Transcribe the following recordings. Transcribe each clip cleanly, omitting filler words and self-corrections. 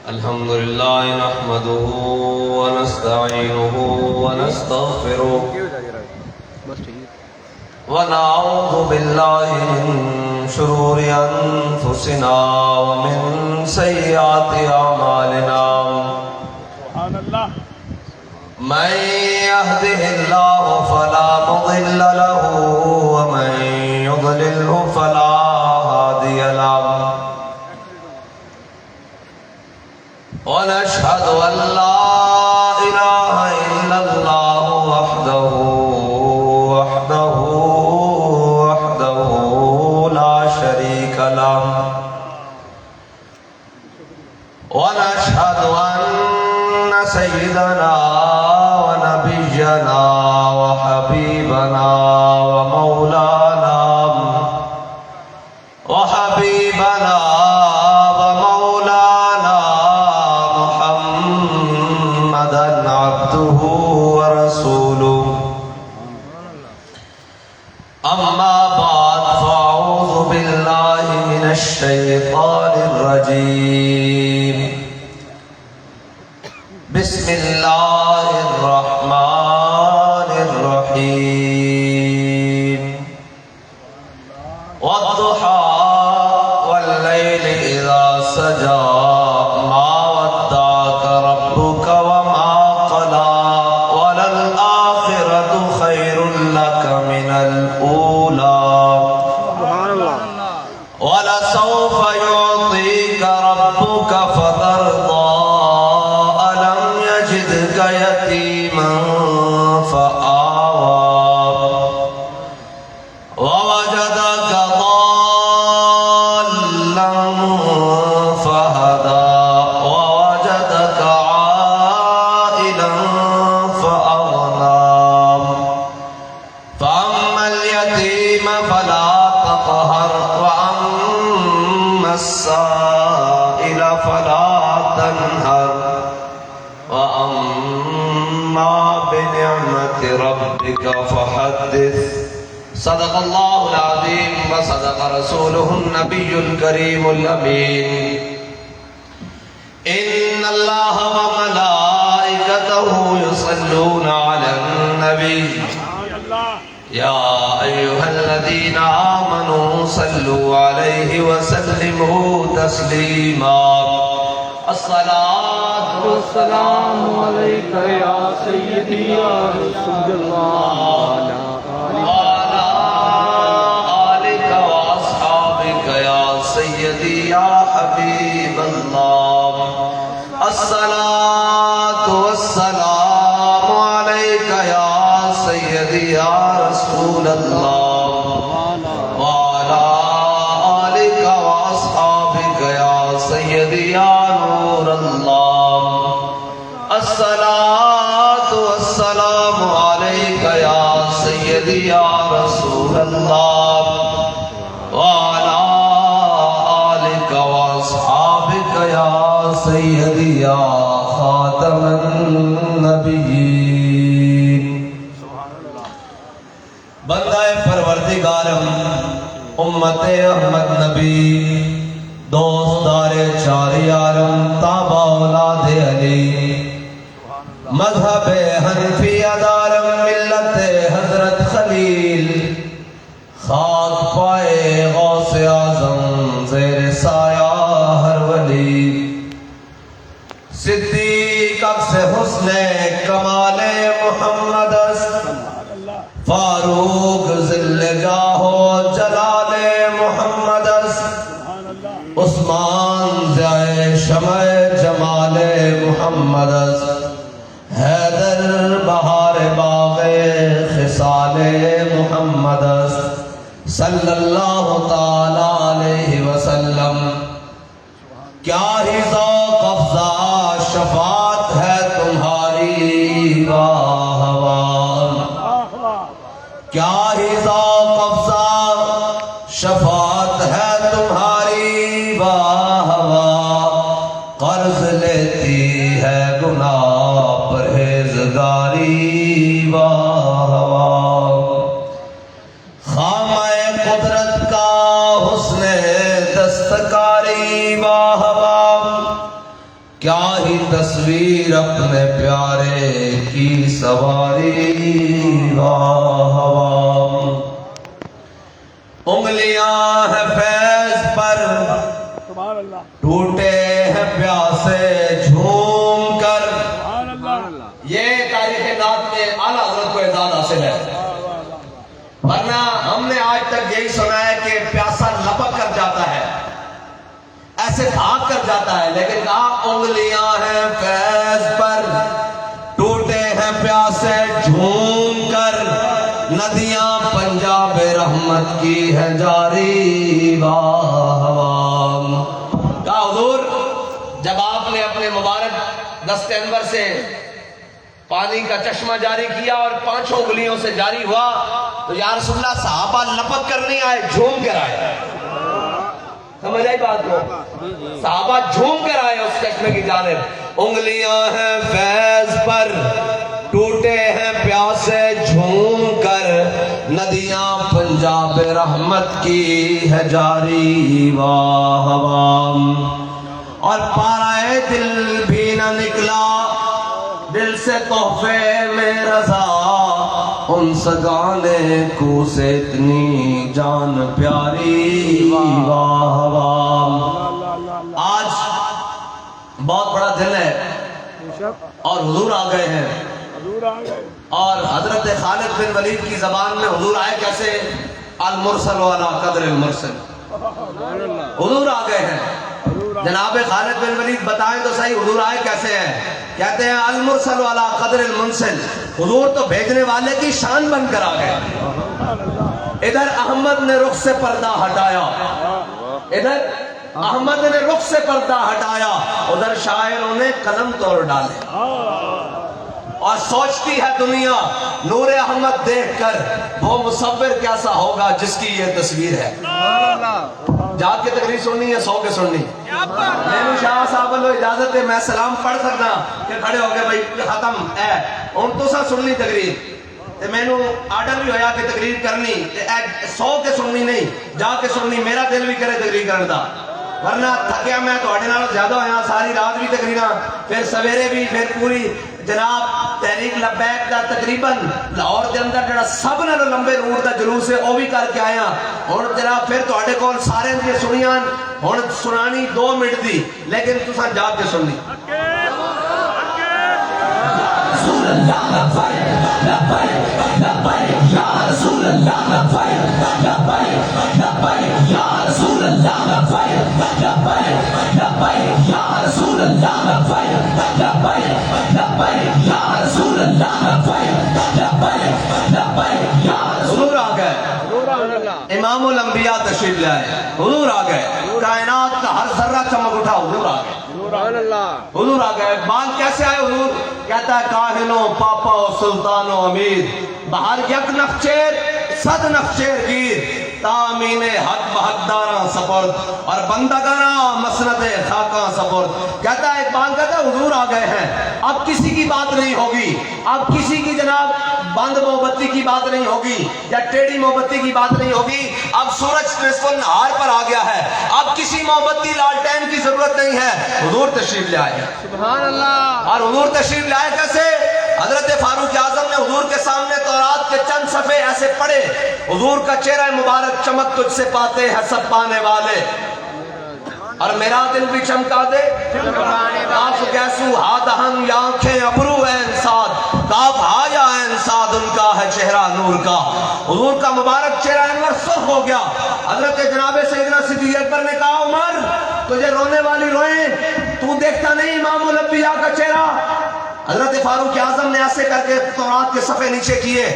الحمد لله نحمده ونستعينه ونستغفره ونعوذ بالله من شرور أنفسنا ومن سيئات أعمالنا من يهده الله فلا مضل له ومن يضلله فلا هادي له ونشهد أن لا إله إلا الله وحده لا شريك له ونشهد أن سيدنا ونبينا وحبيبنا ومولانا محمدا عبده ورسوله أما بعد فأعوذ بالله من الشيطان الرجيم بسم الله الرحمن الرحيم والضحى والليل إذا سجى ما ودعك ربك وما قلى وللآخرة خير لك من الأولى ولسوف يعطيك ربك فترضى ألم يجدك يتيما فآوى ووجدك ضالا فهدى ووجدك عائلا فأغنى فأما اليتيم فلا تقهر وأما السائل فلا تنهر وأما بنعمة ربك فحدث صدق الله العظيم وصدق رسوله النبي الكريم الأمين إن الله وملائكته يصلون على النبي يا أيها الذين آمنوا صلوا عليه وسلموا تسليما الصلاة والسلام عليك يا سيدي يا رسول الله وعلى آلك وأصحابك يا سيدي يا حبيب الله الصلاة والسلام عليك يا سيدي يا رسول الله وعلى آلك وأصحابك يا سيدي يا نور الله الصلاة والسلام عليك يا سيدي يا رسول الله وعلى آلك وأصحابك يا سيدي يا خاتم النبيين بندہ پروردگارم امت احمد نبی دوستدار چار یارم تابع اولاد علی مذہب حنفی دارم ملت حضرت خلیل خاک پائے غوث اعظم زیر سایہ ہر ولی صدیق عکس حسن کمال محمد فاروق ذل جاہ و جلال محمد عثمان ضیاء شمع جمال محمد حیدر بہار باغ خصال محمد صلی اللہ تعالی علیہ وسلم کیا ہی ذوق افزا شفاعت ہے تمہاری واہ واہ کیا ہی ذوق افزا شفاعت ہے تمہاری واہ واہ قرض لیتی ہے گناہ پر جاری واہ واہ خامہ قدرت کا حسن دستکاری واہ واہ کیا ہی تصویر اپنے پیارے کی سواری واہ واہ انگلیاں ہیں فیض پر ٹوٹے ہیں پیاسے جھوم کر یہ تاریخ نعت میں اعلیٰ حضرت کو اعزاز حاصل ہے ورنہ ہم نے آج تک یہی سنا ہے کہ پیاسا لپک کر جاتا ہے ایسے بھاگ کر جاتا ہے لیکن کہا انگلیاں ہیں فیض پر ٹوٹے ہیں پیاسے جھوم کر ندیاں پنجاب رحمت کی ہے جاری واہ واہ کہا حضور جب آپ نے اپنے مبارک دست انور سے پانی کا چشمہ جاری کیا اور 5 انگلیوں سے جاری ہوا تو یا رسول اللہ صحابہ لپک کر نہیں آئے جھوم کر آئے سمجھ آئی بات کو صحابہ جھوم کر آئے اس چشمے کی جانب انگلیاں ہیں فیض پر ٹوٹے ہیں پیاسے جھوم کر ندیاں پنجاب رحمت کی ہے جاری واہ واہ اور پارائے دل بھی نہ نکلا دل سے تحفے میں رضا ان سگانے کو سے اتنی جان پیاری واہ واہ آج بہت بڑا دن ہے اور حضور آ گئے ہیں اور حضرت خالد بن ولید کی زبان میں حضور آئے کیسے المرسل والا قدر المرسل حضور آ گئے ہیں جناب خالد بن ولید بتائیں تو صحیح حضور آئے کیسے ہیں کہتے ہیں المرسل والا قدر المنسل حضور تو بھیجنے والے کی شان بن کر آ گئے ادھر احمد نے رخ سے پردہ ہٹایا ادھر احمد نے رخ سے پردہ ہٹایا ادھر شاعروں نے قلم توڑ ڈالے اور سوچتی ہے دنیا نور احمد دیکھ کر وہ مصور کیسا ہوگا جس کی یہ تصویر ہے جا کے تقریر سننی ہے 100 کے سننی میں شاہ صاحب لو اجازت ہے میں سلام پڑھ سکتا کہ کھڑے ہو گئے بھائی ختم ہے ان تو سا سننی تقریر میں نے آرڈر بھی ہویا کہ تقریر کرنی 100 کے سننی نہیں جا کے سننی میرا دل بھی کرے تقریر کرنے دا ورنہ تھکیا میں تو اڑے نال زیادہ ہویا ساری رات بھی تقریراں پھر سویرے بھی پھر پوری جناب تحریک لبیک دا تقریباً لاہور دے اندر جڑا سب نالوں لمبے نور دا جلوس ہے او بھی کر کے آیا ہن جناب پھر تواڈے کول سارے دی سنیاں ہن سنانی 2 منٹ دی لیکن تساں جا کے سننی رسول اللہ لبیک لبیک لبیک یا رسول اللہ لبیک لبیک لبیک یا رسول اللہ لبیک لبیک لبیک یا رسول اللہ لبیک لبیک لبیک یا رسول اللہ لبیک لبیک لبیک یا حضور آ گئے امام الانبیاء تشریف لے آئے حضور آ گئے کائنات کا ہر ذرہ چمک اٹھا حضور آ گئے حضور آ گئے بان کیسے آئے حضور کہتا ہے کاہنوں پاپا و سلطان و امیر بہر یک نخچیر صد نخچیر گیر تامین حق بحقداراں سپرد اور بندگاراں مسند خاکاں سپرد کہتا ہے اقبال کہتا ہے حضور آ گئے ہیں اب کسی کی بات نہیں ہوگی اب کسی کی جناب بند موم بتی کی بات نہیں ہوگی یا ٹیڑھی موم بتی کی بات نہیں ہوگی اب سورج نصف النہار پر آ گیا ہے اب کسی موم بتی لالٹین کی ضرورت نہیں ہے حضور تشریف لے آئے سبحان اللہ اور حضور تشریف لے آئے کیسے حضرت فاروق اعظم نے حضور کے سامنے تورات کے چند صفحے ایسے پڑھے حضور کا چہرہ مبارک چمک تجھ سے پاتے ہیں سب پانے والے اور میرا دل بھی چمکا دے کاف کیسو ہادہن یا آنکھیں ابرو ہے انساد کاف ہا یا انساد ان کا ہے چہرہ نور کا حضور کا مبارک چہرہ انور سرخ ہو گیا حضرت جناب سیدنا صدیق اکبر نے کہا عمر تجھے رونے والی روئیں تو دیکھتا نہیں امام الانبیاء کا چہرہ حضرت فاروق اعظم نے ایسے کر کے تورات کے صفحے نیچے کیے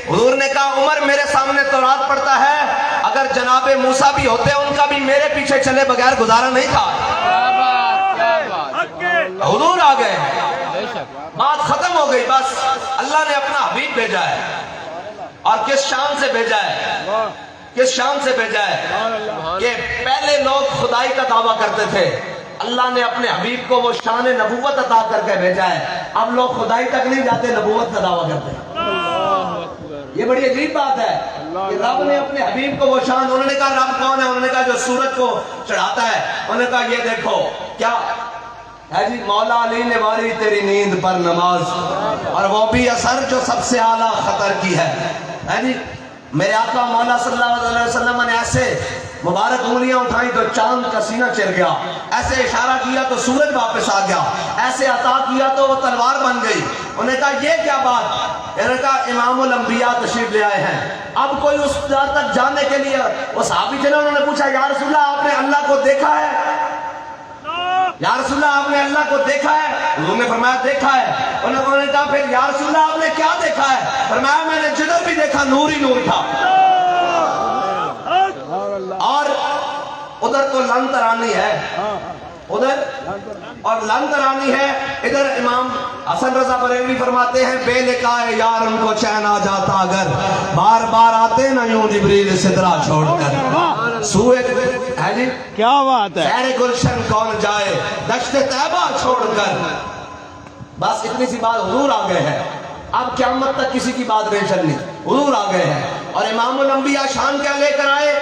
حضور نے کہا عمر میرے سامنے تورات پڑھتا ہے اگر جناب موسیٰ بھی ہوتے ان کا بھی میرے پیچھے چلے بغیر گزارا نہیں تھا حضور آ گئے بات ختم ہو گئی بس اللہ نے اپنا حبیب بھیجا ہے اور کس شان سے بھیجا ہے کس شان سے بھیجا ہے کہ پہلے لوگ خدائی کا دعویٰ کرتے تھے اللہ نے اپنے حبیب کو وہ شان نبوت عطا کر کے بھیجا ہے اب لوگ خدائی تک نہیں جاتے، نبوت کا دعویٰ کرتے ہیں۔ یہ بڑی عجیب بات ہے کہ رب نے اپنے حبیب کو وہ شان، انہوں نے کہا رب کون ہے؟ انہوں نے کہا جو سورج کو چڑھاتا ہے۔ انہوں نے کہا یہ دیکھو کیا ہے جی، مولا علی نے ماری تیری نیند پر نماز، اور وہ بھی اثر جو سب سے اعلیٰ خطر کی ہے جی۔ میرے آقا مولا صلی اللہ علیہ وسلم نے ایسے مبارک انگلیاں اٹھائیں تو چاند کا سینہ چڑھ گیا، ایسے اشارہ کیا تو سورج واپس آ گیا، ایسے عطا کیا تو وہ تلوار بن گئی۔ انہوں نے کہا یہ کیا بات؟ انہوں نے کہا امام الانبیاء تشریف لے آئے ہیں۔ اب کوئی اس جگہ تک جانے کے لیے وہ صحابی تھے نا، انہوں نے پوچھا یا رسول اللہ آپ نے اللہ کو دیکھا ہے؟ یا رسول اللہ آپ نے اللہ کو دیکھا ہے؟ حضور نے فرمایا دیکھا ہے۔ انہوں نے کہا پھر یا رسول اللہ آپ نے کیا دیکھا ہے؟ فرمایا میں نے جدھر بھی دیکھا نور ہی نور تھا، اور ادھر تو لن ترانی ہے، ادھر اور لن ترانی ہے ادھر۔ امام حسن رضا بریلوی فرماتے ہیں بے لقائے یار ان کو چین آ جاتا اگر، بار بار آتے نہ یوں جبریل سدرا چھوڑ کر، سوئے ہے جی کیا بات ہے، سیر گلشن کون جائے دشت طیبہ چھوڑ کر۔ بس اتنی سی بات، حضور آ گئے ہیں، اب قیامت تک کسی کی بات نہیں چلنی، حضور آ گئے ہیں۔ اور امام الانبیاء شان کیا لے کر آئے؟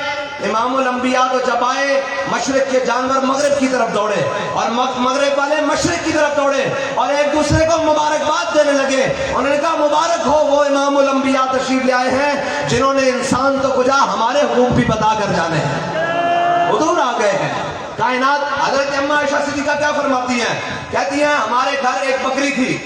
امام الانبیاء تو جب آئے مشرق کے جانور مغرب کی طرف دوڑے، اور مغرب والے مشرق کی طرف دوڑے، اور ایک دوسرے کو مبارکباد دینے لگے۔ انہوں نے کہا مبارک ہو وہ امام الانبیاء تشریف لے آئے ہیں جنہوں نے انسان تو کجا ہمارے حقوق بھی بتا کر جانے ہیں۔ حضور آ گئے ہیں۔ کائنات حضرت اماں عائشہ صدیقہ کیا فرماتی ہیں؟ کہتی ہیں ہمارے گھر ایک بکری تھی،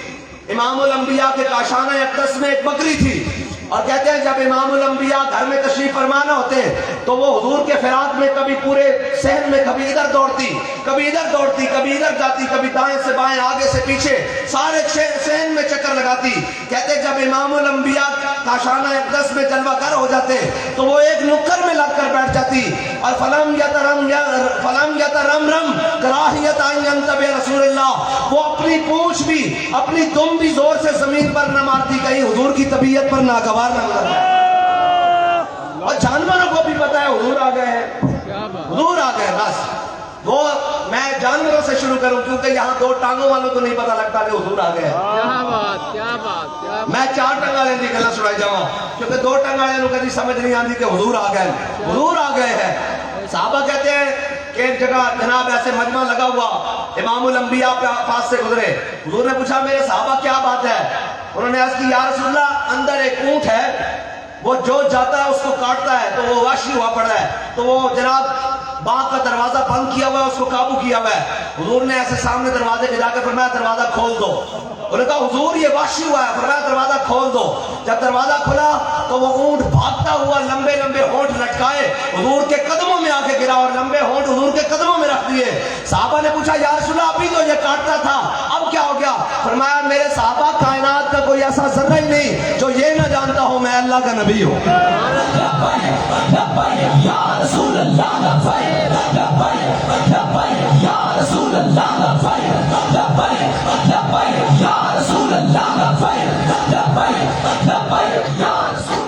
امام الانبیاء کے کاشانہ اقدس میں ایک بکری تھی، اور کہتے ہیں جب امام الانبیاء گھر میں تشریف فرمانا ہوتے تو وہ حضور کے فراق میں کبھی پورے صحن میں کبھی ادھر دوڑتی، کبھی ادھر دوڑتی، کبھی ادھر جاتی، کبھی دائیں سے بائیں، آگے سے پیچھے، سارے صحن میں چکر لگاتی۔ کہتے جب امام الانبیاء کاشانہ اقدس میں جلوہ گر ہو جاتے تو وہ ایک نکر میں لگ کر بیٹھ جاتی، اور فلم یترمرم کراہیت ان ینتبہ رسول اللہ، وہ اپنی پونچھ بھی اپنی دم بھی زور سے زمین پر نہ مارتی، کہیں حضور کی طبیعت پر ناگوار نہ لگا۔ اور جانوروں کو بھی پتا ہے حضور آ گئے ہیں، حضور آ گئے۔ بس وہ میں جانوروں سے شروع کروں کیونکہ یہاں دو ٹانگوں والوں کو نہیں پتا لگتا کہ حضور آ گئے ہیں۔ میں چار ٹنگ والے کی گلا سنائی جاؤں کیونکہ دو ٹنگ والے لوگ کبھی سمجھ نہیں آتی کہ حضور آ گئے، حضور آ گئے ہیں۔ صحابہ کہتے ہیں کہ ایک جگہ جناب ایسے مجمع لگا ہوا، امام الانبیاء پاس سے گزرے، حضور نے پوچھا میرے صحابہ کیا بات ہے؟ انہوں نے عرض کی یا رسول اللہ اندر ایک اونٹ ہے، وہ جو جاتا ہے اس کو کاٹتا ہے تو وہ وحشی ہوا پڑا ہے، تو وہ جناب باغ کا دروازہ بند کیا ہوا ہے، اس کو قابو کیا ہوا ہے۔ حضور نے ایسے سامنے دروازے کے جا کے فرمایا دروازہ کھول دو۔ انہوں نے کہا حضور یہ وحشی ہوا ہے، فرمایا دروازہ کھول دو۔ جب دروازہ کھلا تو وہ اونٹ بھاگتا ہوا لمبے لمبے ہونٹ لٹکائے حضور کے قدموں میں آ کے گرا، اور لمبے ہونٹ حضور کے قدموں میں رکھ دیے۔ صحابہ نے پوچھا یا رسول اللہ ابھی تو یہ کاٹتا تھا، اب کیا ہو گیا؟ فرمایا میرے صحابہ کائنات کا کوئی ایسا ذرہ ہی نہیں جو یہ نہ جانتا ہوں میں اللہ کا نبی ہوں۔ یا رسول اللہ یا رسول اللہ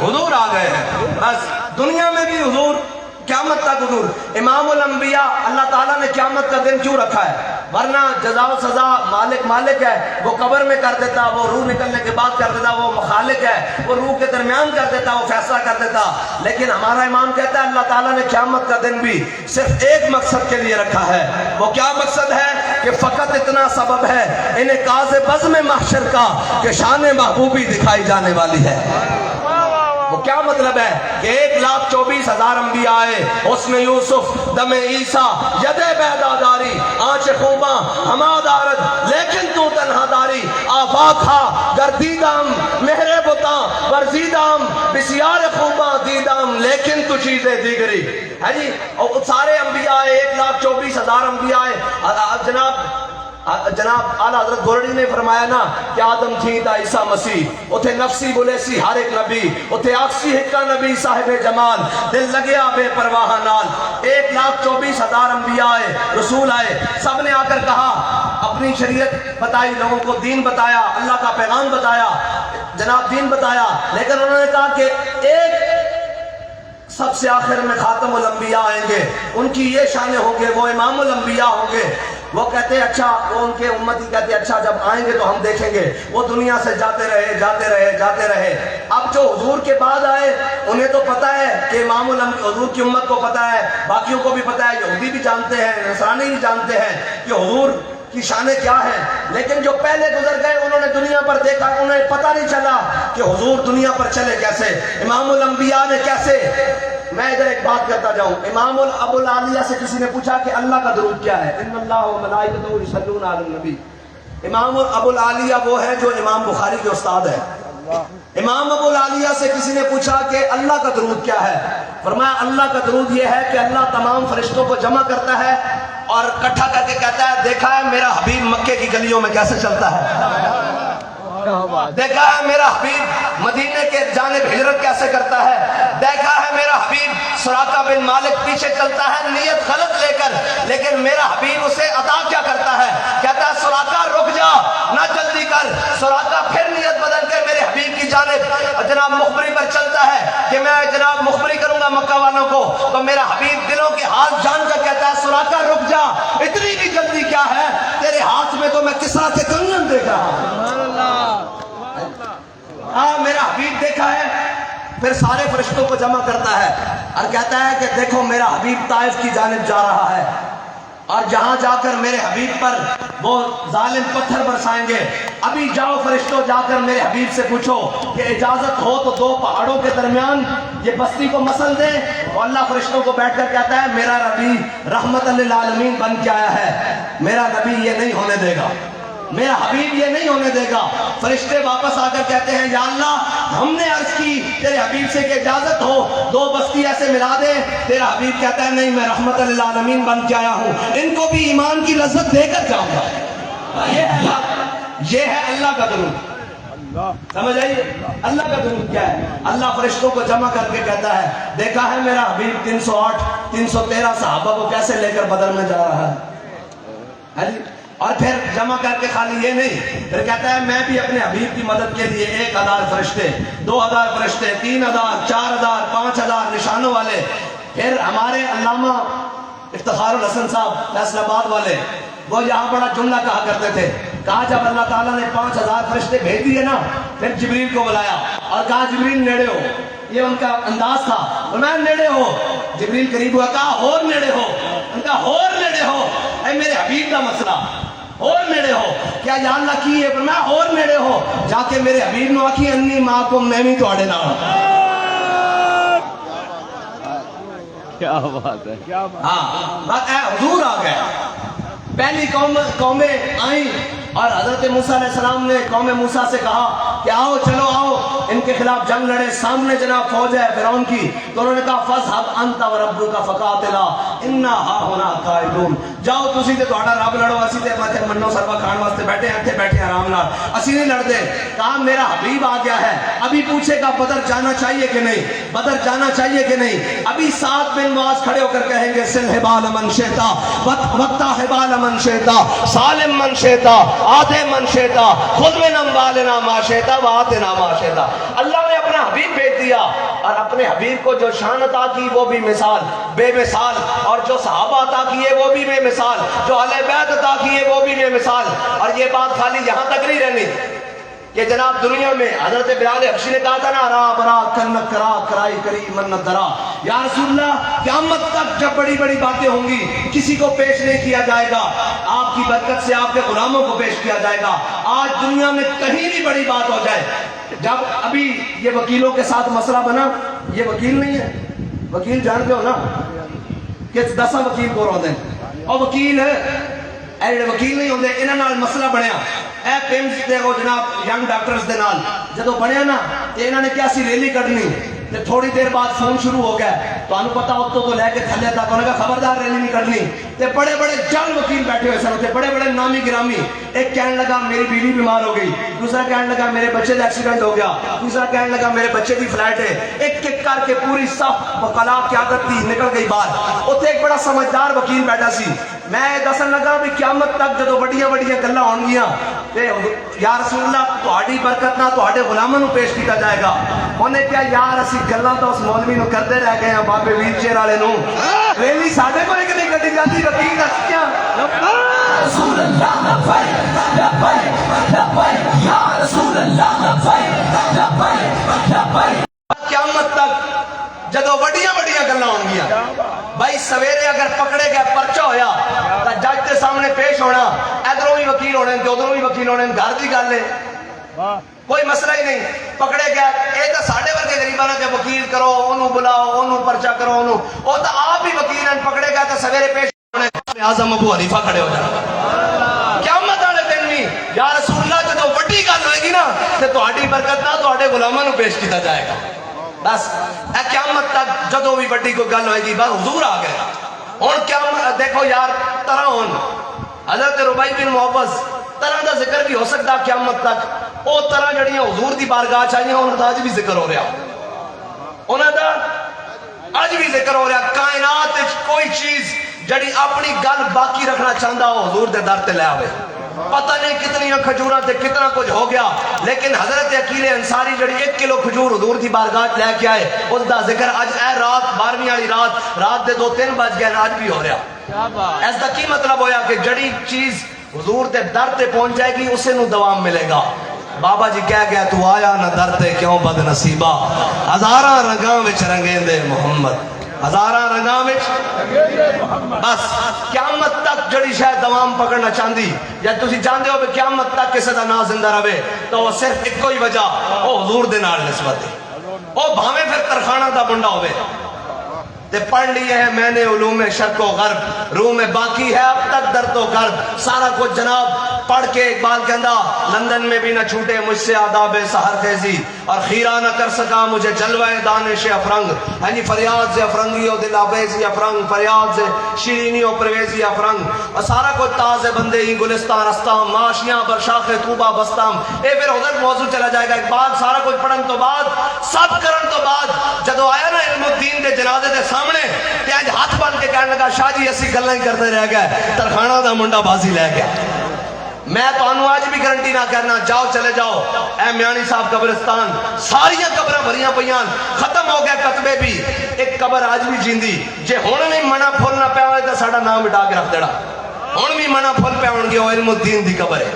حضور آ گئے ہیں۔ بس دنیا میں بھی حضور، قیامت تک حضور۔ امام الانبیاء اللہ تعالیٰ نے قیامت کا دن کیوں رکھا ہے؟ ورنہ جزا و سزا مالک ہے، وہ قبر میں کر دیتا، وہ روح نکلنے کے بعد کر دیتا، وہ مخالق ہے، وہ روح کے درمیان کر دیتا، وہ فیصلہ کر دیتا۔ لیکن ہمارا امام کہتا ہے اللہ تعالیٰ نے قیامت کا دن بھی صرف ایک مقصد کے لیے رکھا ہے۔ وہ کیا مقصد ہے؟ کہ فقط اتنا سبب ہے انعکاس بزم محشر کا کہ شان محبوبی دکھائی جانے والی ہے۔ وہ کیا مطلب ہے کہ 1,24,000 انبیاء آئے، حسن یوسف دم عیسیٰ ید بیداداری آنچ خوباں حماد آرد لیکن تو تنہا داری آفاقہ گردیدام مہر بتاں ورزیدام بسیار خوباں دیدام لیکن تو چیزیں دیگری ہے جی۔ اور سارے انبیاء آئے، 1,24,000 انبیاء آئے۔ جناب اعلیٰ حضرت گورڑی نے فرمایا نا کہ آدم تھی تا عیسیٰ مسیح، اتھے نفسی بولے سی ہر ایک نبی، اتھے آکسی ہکا نبی صاحب جمال، دل لگیا بے پرواہ نال۔ 1,24,000 انبیاء آئے، رسول آئے، سب نے آ کر کہا اپنی شریعت بتائی، لوگوں کو دین بتایا، اللہ کا پیغام بتایا، جناب دین بتایا، لیکن انہوں نے کہا کہ ایک سب سے آخر میں خاتم الانبیاء آئیں گے، ان کی یہ شانیں ہوں گے، وہ امام الانبیاء ہوں گے۔ وہ کہتے اچھا، وہ ان کے امتی کہتے اچھا جب آئیں گے تو ہم دیکھیں گے. وہ دنیا سے جاتے رہے. اب جو حضور کے بعد آئے انہیں تو پتا ہے کہ امام حضور کی امت کو پتا ہے، باقیوں کو بھی پتا ہے، یہودی بھی جانتے ہیں، نصرانی بھی جانتے ہیں کہ حضور کی شانیں کیا ہیں. لیکن جو پہلے گزر گئے انہوں نے دنیا پر دیکھا، انہیں پتہ نہیں چلا کہ حضور دنیا پر چلے کیسے، امام الانبیاء نے کیسے. میں ادھر ایک بات کرتا جاؤں. امام ابو العالیہ سے کسی نے پوچھا کہ اللہ کا درود کیا ہے؟ ان اللہ و ملائکتہ یصلون علی النبی. امام ابو العالیہ وہ ہے جو امام بخاری کے استاد ہے. امام ابو العالیہ سے کسی نے پوچھا کہ اللہ کا درود کیا ہے؟ فرمایا اللہ کا درود یہ ہے کہ اللہ تمام فرشتوں کو جمع کرتا ہے اور اکٹھا کر کے کہتا ہے دیکھا ہے میرا حبیب مکے کی گلیوں میں کیسے چلتا ہے، دیکھا ہے میرا حبیب مدینے کے جانب ہجرت کیسے کرتا ہے، دیکھا ہے میرا حبیب سراقہ بن مالک پیچھے چلتا ہے نیت غلط لے کر، لیکن میرا حبیب اسے عطا کیا کرتا ہے، کہتا ہے سراقہ رک جا نہ جلدی کر. سراقہ پھر نیت بدل کر میرے حبیب کی جانب جناب مخبری پر چلتا ہے کہ میں جناب مخبری کروں گا مکہ والوں کو. تو میرا حبیب دلوں کے حال جان کر کہتا ہے سراقہ رک جا، اتنی بھی جلدی کیا ہے، تیرے ہاتھ میں تو میں کسرا کے کنگن دیکھ رہا ہوں. ہاں میرا حبیب دیکھا ہے. پھر سارے فرشتوں کو جمع کرتا ہے اور کہتا ہے کہ دیکھو میرا حبیب طائف کی جانب جا رہا ہے اور جہاں جا کر میرے حبیب پر وہ ظالم پتھر برسائیں گے. ابھی جاؤ فرشتوں جا کر میرے حبیب سے پوچھو کہ اجازت ہو تو دو پہاڑوں کے درمیان یہ بستی کو مسل دیں. اور اللہ فرشتوں کو بیٹھ کر کہتا ہے میرا نبی رحمت للعالمین بن کے آیا ہے، میرا نبی یہ نہیں ہونے دے گا، میرا حبیب یہ نہیں ہونے دے گا. فرشتے واپس آ کر کہتے ہیں یا اللہ ہم نے عرض کی تیرے حبیب سے کہ اجازت ہو دو بستی ایسے ملا دے. تیرا حبیب کہتا ہے نہیں میں رحمت للعالمین بن کے آیا ہوں، ان کو بھی ایمان کی لذت دے کر جاؤں گا. یہ ہے اللہ کا درود. سمجھ آئیے اللہ کا درود کیا ہے؟ اللہ فرشتوں کو جمع کر کے کہتا ہے دیکھا ہے میرا حبیب 308 313 صحابہ کو کیسے لے کر بدر میں جا رہا ہے. اور پھر جمع کر کے خالی یہ نہیں، پھر کہتا ہے میں بھی اپنے حبیب کی مدد کے لیے 1000 فرشتے 2000 فرشتے 3000 4000 5000 نشانوں والے. پھر ہمارے علامہ افتخار الحسن صاحب فیصل آباد والے وہ یہاں بڑا جملہ کہا کرتے تھے، کہا جب اللہ تعالیٰ نے 5000 فرشتے بھیج دیے نا پھر جبریل کو بلایا اور کہا جبریل نیڑے ہو. یہ ان کا انداز تھا، فرمایا نیڑے ہو. جبریل قریب ہوا، کہا اور نیڑے ہو. ان کا اور نیڑے ہو، اے میرے حبیب کا مسئلہ اور نیڑے ہو. کیا یا اللہ کی ہے؟ فرمایا اور نیڑے ہو. جا کے میرے حبیب نے آکھی انی ماں کو میں بھی تواڈے نال. کیا بات ہے، کیا بات. ہاں بات اے حضور آ گئے. پہلی قومیں آئیں اور حضرت موسیٰ علیہ السلام نے قوم موسیٰ سے کہا کہ آؤ چلو آؤ ان کے خلاف جنگ لڑے. سامنے جناب فوج ہے فرعون کی. تو انہوں نے کہا فَاذْهَبْ أَنْتَ وَرَبُّكَ فَقَاتِلَا إِنَّا هَاهُنَا قَاعِدُونَ. جاؤ تسی تے تہاڈا رب لڑو، اسی تے ماتھے منو سروا کھان واسطے بیٹھے ہیں، اتنے بیٹھے آرام نال، اسی نہیں لڑتے. کہا میرا حبیب آ گیا ہے. ابھی پوچھے گا بدر جانا چاہیے کہ نہیں، بدر جانا چاہیے کہ نہیں. ابھی 7 بن معاذ کھڑے ہو کر کہیں گے سل حبال من شئتا وقتا حبال من شئتا سالم من شئتا آدھے من شئتا خود من اموالنا ما شئتا وآتنا ما شئتا. اللہ نے اپنا حبیب بھیج دیا اور اپنے حبیب کو جو شان عطا کی وہ بھی مثال بے مثال، اور جو صحابہ عطا کیے وہ بھی بے مثال، جو اہل بیت عطا کیے وہ بھی بے مثال. اور یہ بات خالی یہاں تک نہیں رہنی کہ جناب دنیا میں حضرت بلال حبشی نے کہا تھا نا را برا کنک کرا کرائی کری منت درا. یا رسول اللہ قیامت تک جب بڑی بڑی باتیں ہوں گی کسی کو پیش نہیں کیا جائے گا، آپ کی برکت سے آپ کے غلاموں کو پیش کیا جائے گا. آج دنیا میں کہیں بھی بڑی بات ہو جائے، جب ابھی یہ وکیلوں کے ساتھ مسئلہ بنا، یہ وکیل نہیں ہے، وکیل جانتے ہو نا کہ 10 وکیل کو رو دیں اور وکیل ہے اے وکیل نہیں ہوندے. انہاں نال مسئلہ بنیا اے پیمز دے وہ جناب ینگ ڈاکٹرز دے نال جدو بنیا نا تے انہاں نے کیا سی ریلی کرنی تے تھوڑی دیر بعد فون شروع ہو گیا. تو انہوں پتا اتو تو لے کے تھلے تک انہوں نے کہا خبردار ریلی نہیں کرنی. تے بڑے بڑے جل وکیل بیٹھے ہوئے سن تے بڑے بڑے نامی گرامی. ایک کہنے لگا میری بیوی بیمار ہو گئی، دوسرا کہنے لگا میرے بچے کا ایکسیڈنٹ ہو گیا، تیسرا کہنے لگا میرے بچے کی فلائٹ ہے. ایک ایک کر کے پوری صف وکلا قیادت دی نکل گئی باہر. اتنے ایک بڑا سمجھدار وکیل بیٹھا سی. میں دسن لگا بھی قیامت تک جدو بڑیاں بڑیاں گلاں ہون گیاں تے یا رسول اللہ تہاڈی برکت نال تہاڈے غلاماں نوں پیش کیتا جائے گا. انہیں کہا یار اسی گلاں تو اس مولوی نوں کردے رہ گئے ہیں بابے ویل چیئر والے نوں، ریلی ساڈے کول کدی کڈی جاندی وکیل دس کیا رسول اللہ لبیک لبیک لبیک یا رسول اللہ لبیک لبیک لبیک قیامت تک جدو وڈیاں وڈیاں گلاں ہون گیاں بھائی سویرے اگر پکڑے گئے پرچہ ہویا تو جج کے سامنے پیش ہونا ادھروں بھی وکیل ہونے تے ادھروں بھی وکیل ہونے گھر دی گل ہے کوئی مسئلہ ہی نہیں پکڑے گیا اے تو ساڈے ورگے غریباں نے وکیل کرو اونوں بلاؤ اونوں پرچہ کرو اونوں او تو آپ ہی وکیل ہیں پکڑے گیا تو سویرے پیش ہونے اعظم ابو حنیفہ کھڑے ہو جانا قیامت والے دن بھی یا رسول اللہ جدوں وڈی گل ہوئے گی نا تے تہاڈی برکت نال تہاڈے غلاماں نوں پیش کیتا جائے گا بس اے قیامت تک جدوں بھی وڈی کوئی گل ہوئے گی بس حضور آ گئے ہن قیامت دیکھو یار طرح ہون حضرت ربیع بن معوذ طرح دا ذکر بھی ہو سکتا قیامت تک او طرح جڑیاں حضور دی بارگاہ چاہیے انہاں دا اج بھی ذکر ہو رہا انہاں دا اج بھی ذکر ہو رہا کائنات وچ کوئی چیز جڑی اپنی گل باقی رکھنا چاہندا ہو حضور دے در تے لے آوے پتہ نہیں کتنی کھجوراں تے کتنا کچھ ہو گیا لیکن حضرت عقیل انصاری جڑی 1 کلو کھجور حضور دی بارگاہ لے کے آئے اس دا ذکر اج اے رات 12ویں والی رات دے 2-3 بج گئے اج بھی ہو رہا اس دا کی مطلب ہویا کہ جڑی چیز حضور دے در تے پہنچ جائے گی اسے نو دوام ملے گا بابا جی کہہ گیا تو آیا نہ در تے کیوں بد نصیبہ ہزاراں رنگاں وچ رنگیندے محمد ہزاراں رنگاں وچ بس قیامت تک جڑی شاید دوام پکڑنا چاہندی یا تسی جاندے ہو کہ قیامت تک کسے دا نا زندہ رہے تو وہ صرف ایک ہی وجہ او حضور دے نال نسبت ہے او بھاویں پھر ترخانہ دا بندہ ہوئے تے پڑھ لیے ہیں میں نے علوم شرق و غرب روح میں باقی ہے اب تک درد و کرب سارا کچھ جناب پڑھ کے اقبال کہندا لندن میں بھی نہ چھوٹے مجھ سے آداب سحر خیزی اور خیرہ نہ کر سکا مجھے جلوہ دانش افرنگ یعنی فریاد سے افرنگی و دل آبیزی افرنگ فریاد سے شیرینی و پرویزی افرنگ اور سارا کچھ تاز بندے ہی گلستان رستام معاشیاں برشاخ طوبہ بستام اے پھر حضرت موضوع چلا جائے گا اقبال سارا کچھ پڑھن تو بعد سب کرن تو بعد جدو آیا نا علم الدین دے جنازے دے سامنے تے اج ہاتھ بن کے کہنے لگا شاہ جی اسی گلاں ہی کرتے رہ گئے ترخانہ دا منڈا بازی لے گیا میں تو انہوں آج بھی گارنٹی نہ کرنا جاؤ چلے جاؤ اے میانی صاحب قبرستان ساریاں قبریں بھریاں پیان ختم ہو گئے کتبے بھی ایک قبر آج بھی جیندی جے ہن بھی منا پھول نہ پیا ہوئے تو ساڈا نام مٹا کے رکھ دینا ہن بھی منا پھول پیا ہون گے او علم الدین دی قبر ہے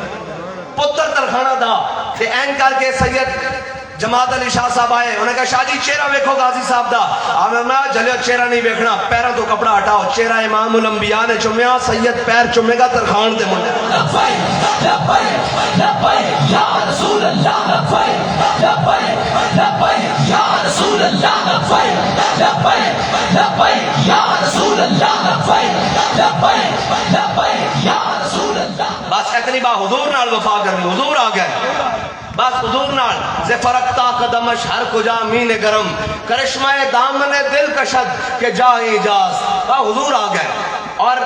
پتر ترخانہ دا تے این کر کے سید جماعت علی شاہ صاحب آئے انہوں نے کہا شاہ جی چہرہ ویکھو غازی صاحب دا آمین میں جلیو چہرہ نہیں ویکھنا پیروں تو کپڑا ہٹاؤ چہرہ امام الانبیاء نے چومیا سید پیر چومے گا ترخان دے منڈے لبیک لبیک لبیک یا رسول اللہ لبیک لبیک لبیک یا رسول اللہ لبیک لبیک لبیک یا رسول اللہ لبیک لبیک لبیک یا رسول اللہ بس اتنی بات حضور نال وفا کرنی حضور آ گئے بس حضور نال زے فرقتا قدمش ہر کجا مین گرم کرشمہ دامن دل کشد کہ جائے اجاز حضور آ گئے اور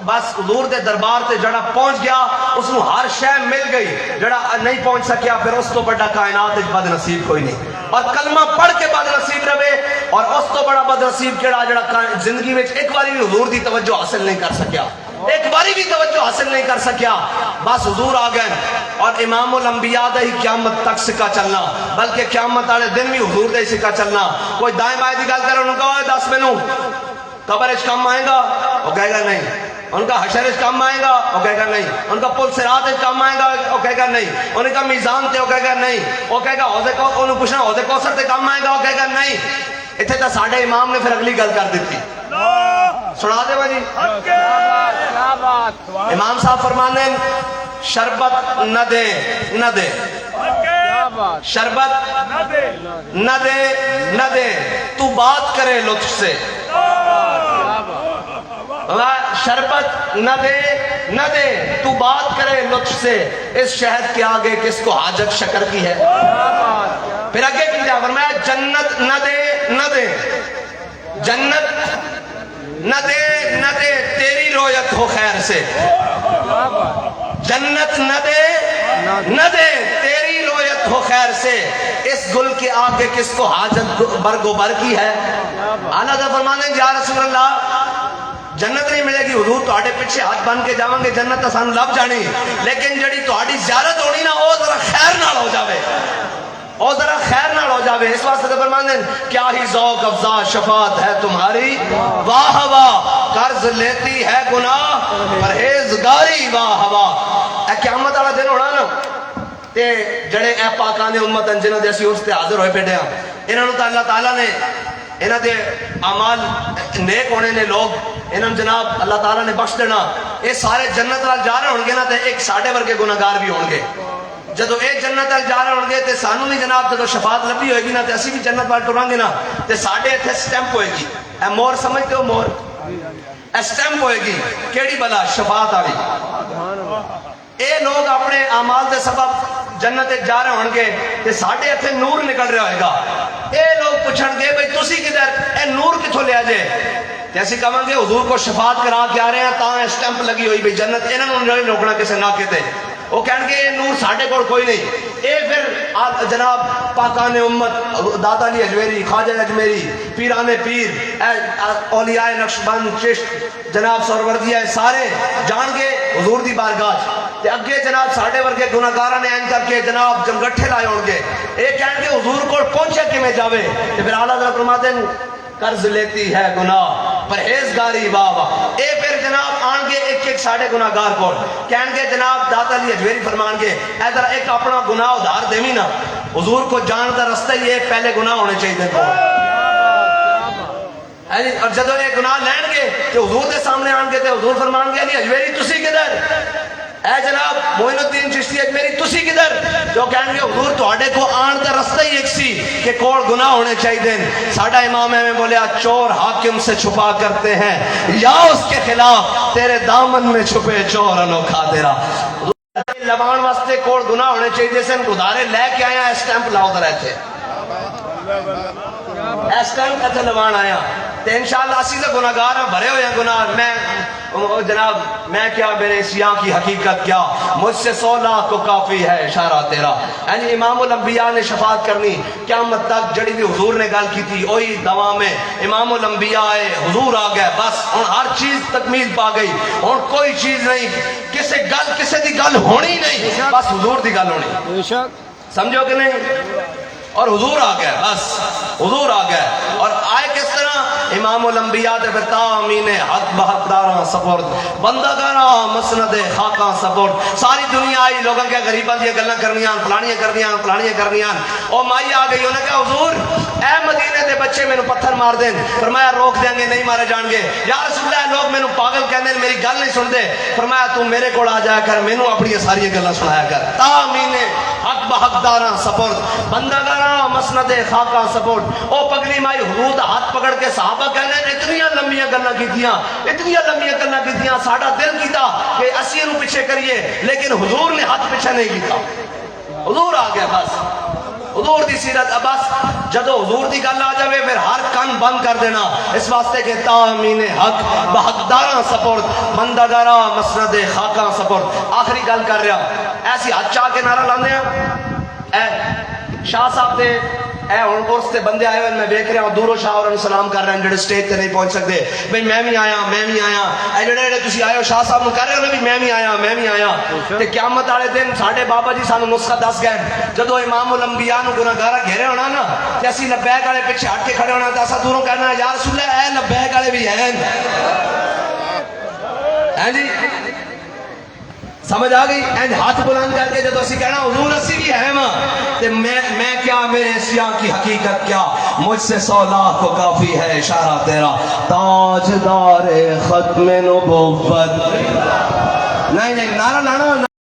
بس حضور دے دربار تے جڑا پہنچ گیا اس نو ہر شے مل گئی جڑا نہیں پہنچ سکیا پھر اس تو بڑا کائنات بد نصیب کوئی نہیں اور کلمہ پڑھ کے بد نصیب رہے اور اس تو بڑا بد نصیب کیڑا جڑا زندگی میں ایک باری بھی حضور دی توجہ حاصل نہیں کر سکیا ایک باری بھی توجہ حاصل نہیں کر سکیا بس حضور آ گئے اور امام الانبیاء دا ہی قیامت تک سکا چلنا بلکہ قیامت والے دن بھی حضور دا ہی سکا چلنا کوئی دائیں بائیں دی گل کرے ان کا دس مینوں قبر اچ کم آئے گا وہ کہے گا نہیں ان کا حشر اچ کم آئے گا وہ کہے گا نہیں ان کا پل صراط اچ کم آئے گا وہ کہے گا نہیں ان کا میزان تے وہ کہے گا نہیں وہ کہے گا حوض کو انہوں پوچھنا حوض کوثر تے کم آئے گا وہ کہے گا نہیں اتنے تو ساڈے امام نے پھر اگلی گل کر دیتی سنا دے بھائی امام صاحب فرمانے شربت نہ دے نہ دے شربت نہ دے نہ دے تو بات کرے لطف سے شربت نہ دے نہ دے تو بات کرے لطف سے اس شہد کے آگے کس کو حاجت شکر کی ہے پھر آگے کی جا فرمایا جنت نہ دے نہ دے جنت نہ دے نہ دے تیری رویت ہو خیر سے جنت نہ دے نہ دے تیری رویت ہو خیر سے اس گل کے آگے کس کو حاجت برگ و بر کی ہے آلہ دا فرمانے یا رسول اللہ جنت نہیں ملے گی حضور تو آڑے پیچھے ہاتھ بن کے جاؤں گے جنت سان لب جانی لیکن جڑی تو آڑی زیارت ہونی نا او ذرا خیر نال ہو جاوے او ذرا خیر نال ہو جاوے اس واسطے فرماندے کیا ہی ذوق افزا شفاعت ہے تمہاری واہ واہ قرض لیتی ہے گناہ پرہیزگاری واہ واہ. اے قیامت والا دن ہونا نا تے جڑے اے پاکاں دے امت جنہاں دے اسی اس تے حاضر ہوئے پیڈے ہاں, انہاں نوں تے اللہ تعالیٰ نے انہاں دے اعمال نیک ہونے نے لوگ انہاں جناب اللہ تعالیٰ نے بخش دینا. اے سارے جنت وال جا رہے ہون گے نا تے ایک ساڈے ورگے گناہگار بھی ہون گے. جدو اے جنت وال جا رہے ہون گے تے سانوں بھی جناب جدو شفاعت لبھی ہوئے گی نا تے اسی بھی جنت وال ٹراں گے نا تے ساڈے ایتھے سٹیمپ ہوئے گی. اے مور سمجھتے ہو مور؟ اے سٹیمپ ہوئے گی کیڑی بلا شفاعت والی. اے لوگ اپنے اعمال دے سبب جنت جا رہے ہون گے تے ساڈے ایتھے نور نکل رہا ہوئے گا. اے لوگ پوچھن گے بھئی تسی کدھر, اے نور کتھوں لیا جے؟ تے اسی کہاں گے حضور کو شفاعت کرا کے آ رہے ہیں تاں سٹیمپ لگی ہوئی بھئی جنت انہاں نوں نہیں روکنا کسے نہ کتے. وہ کہن گے یہ نور ساڈے کول کوئی نہیں. اے پھر جناب پاکان امت داتا علی اجمیری, خواجہ اجمیری, پیران پیر, اولیاء نقشبند, چشت, جناب سہروردی سارے جان کے حضور دی بارگاہ تے اگے جناب ساڈے ورگے گناہگاراں نے این کر کے جناب جمگٹھے لائے ہون گے. اے کہن گے حضور کول پہنچے کیویں جاوے؟ تے پھر اعلیٰ حضرت فرماتے ہیں قرض لیتی ہے گناہ پرہیزگاری واہ واہ. اے پھر جناب آن گے ایک ایک ساڑھے گناہگار کول کہن گے جناب داتا علی اجمیری فرمان گے اے ذرا ایک اپنا گناہ ادھار دیویں نا. حضور کو جان دا رستہ یہ پہلے گناہ ہونے چاہیے کو. اور جدو یہ گناہ لین گے کہ حضور دے سامنے آن گے تے حضور فرمان گے علی اجمیری تسی کدھر؟ اے جناب معین الدین چشتی اجمیری تسی کدھر؟ جو کہیں گے حضور تواڈے کو آن دا رستہ ہی ایک سی کہ کول گناہ ہونے چاہیے. ساڈا امام میں بولیا چور حاکم سے چھپا کرتے ہیں یا اس کے خلاف تیرے دامن میں چھپے چور انوکھا تیرا. لبان واسطے کول گناہ ہونے چاہیے سن ادارے لے کے آیا اسٹیمپ لاؤ در ایتھے اسٹیمپ ایتھے لبان آیا تے انشاءاللہ اسی سے گناہگار ہیں بھرے ہوئے ہیں گناہ. میں جناب میں کیا میرے سیاں کی حقیقت کیا مجھ سے 100 لاکھ کو کافی ہے اشارہ تیرا. یعنی امام الانبیاء نے شفاعت کرنی قیامت تک جڑی بھی حضور نے گل کی تھی وہی دوا میں امام الانبیاء آئے حضور آ گئے بس ہن ہر چیز تکمیل پا گئی. ہن کوئی چیز نہیں کسے دی گل ہونی نہیں بس حضور دی گل ہونی. سمجھو کہ نہیں؟ اور حضور آ گئے بس حضور آ گئے. اور آئے کس طرح امام الانبیاء تے پھر تامین حق بحقداراں سپرد بندگاراں مسند خاکاں سپرد. ساری دنیا آئی لوگوں کے غریباں دی گلاں کرنیاں فلانیاں کرنیاں. او مائی آ گئی انہوں نے کہا حضور اے مدینے دے بچے میں پتھر مار دیں. فرمایا روک دیں گے نہیں مارے جان گے. یا رسول اللہ لوگ میں پاگل کہنے میری گل نہیں سن دے. فرمایا تو میرے کو آ جایا کر مینوں اپنی ساری گلاں سنایا کر. تامین حق بحقداراں سپرد بندگاراں مسند خاکاں سپورٹ. او پگڑی مائی حضور دا ہاتھ پکڑ کے صحابہ کہنے اتنی لمبیاں گلاں کیتیاں ساڈا دل کیتا کہ اسی نو پیچھے کریے لیکن حضور نے ہاتھ پیچھے نہیں کیتا. حضور آ گیا بس حضور دی سیرت. بس جدو حضور دی گل آ جاوے پھر ہر کن بند کر دینا اس واسطے کہ تامین حق بحقداراں سپورٹ بندگاراں مسند خاکاں سپورٹ. آخری گل کر رہا ایسی ہاتھ چاہ کے نعرہ لاندے ہیں. اے شاہ صاحب دے اے ہن کورس تے بندے آئے ہوئے میں دیکھ رہا ہوں دوروں شاہ اور سلام کر رہے ہیں جڑے سٹیج تے نہیں پہنچ سکتے. بھئی میں بھی آیا اے جڑے تسی آئے ہو شاہ صاحب نو کہہ رہے ہو بھی میں بھی آیا. تے قیامت والے دن ساڈے بابا جی سانو نسخہ دس گئے جدو امام الانبیاء نو گناہگار گھیرے ہونا نا تے اسی لبیک والے پیچھے ہٹ کے کھڑے ہونا تے اسا دوروں کہنا یا رسول اللہ اے لبیک والے بھی ہیں. ہیں جی سمجھ آ گئی؟ اینج ہاتھ بلند کر کے جب اسی کہنا حضور اسی بھی ہے ماں تے میں کیا میرے سیاں کی حقیقت کیا مجھ سے 100 لاکھ کو کافی ہے اشارہ تیرا. تاجدار ختم نبوت نہیں نعرہ لانا